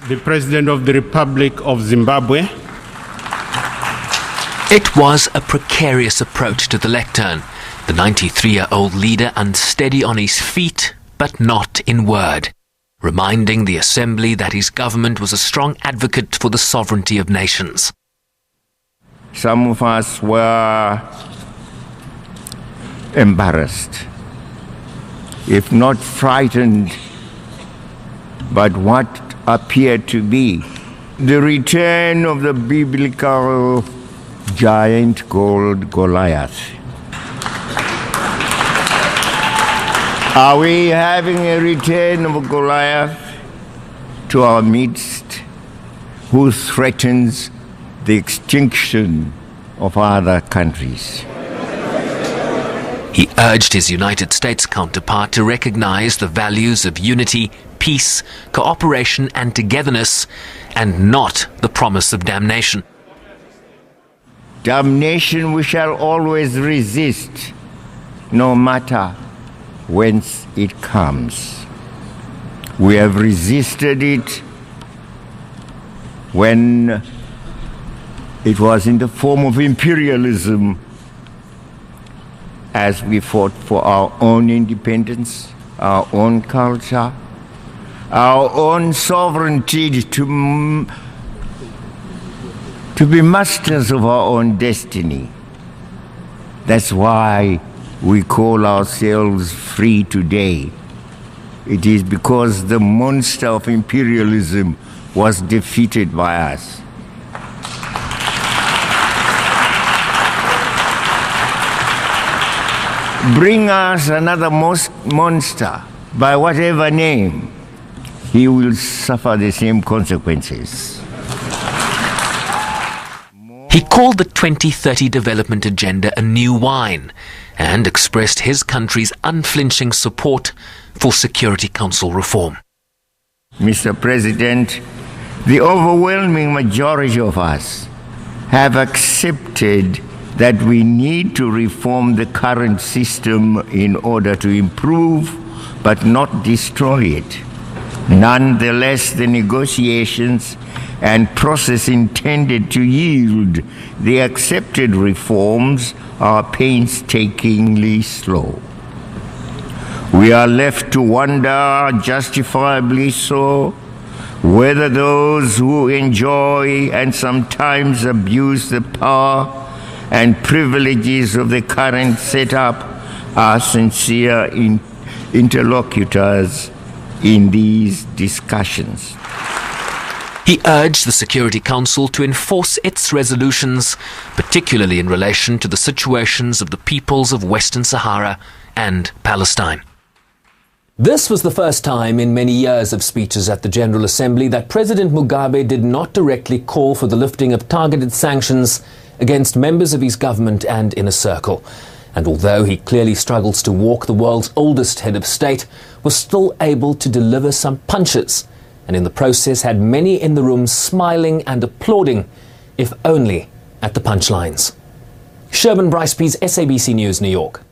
the President of the Republic of Zimbabwe. It was a precarious approach to the lectern. The 93-year-old leader unsteady on his feet, but not in word, reminding the assembly that his government was a strong advocate for the sovereignty of nations. Some of us were embarrassed, if not frightened, but what appeared to be the return of the biblical giant called Goliath. Are we having a return of Goliath to our midst, who threatens the extinction of other countries? He urged his United States counterpart to recognize the values of unity, peace, cooperation and togetherness, and not the promise of damnation. Damnation we shall always resist, no matter whence it comes. We have resisted it when it was in the form of imperialism, as we fought for our own independence, our own culture, our own sovereignty to be masters of our own destiny. That's why we call ourselves free today. It is because the monster of imperialism was defeated by us. Bring us another monster, by whatever name, he will suffer the same consequences. He called the 2030 development agenda a new wine and expressed his country's unflinching support for Security Council reform. Mr. President, the overwhelming majority of us have accepted that we need to reform the current system in order to improve but not destroy it. Nonetheless, the negotiations and process intended to yield the accepted reforms are painstakingly slow. We are left to wonder, justifiably so, whether those who enjoy and sometimes abuse the power and privileges of the current setup are sincere interlocutors in these discussions. He urged the Security Council to enforce its resolutions, particularly in relation to the situations of the peoples of Western Sahara and Palestine. This was the first time in many years of speeches at the General Assembly that President Mugabe did not directly call for the lifting of targeted sanctions against members of his government and inner circle. And although he clearly struggles to walk the world's oldest head of state, was still able to deliver some punches, and in the process had many in the room smiling and applauding, if only at the punchlines. Sherman Bryce-Pease, SABC News, New York.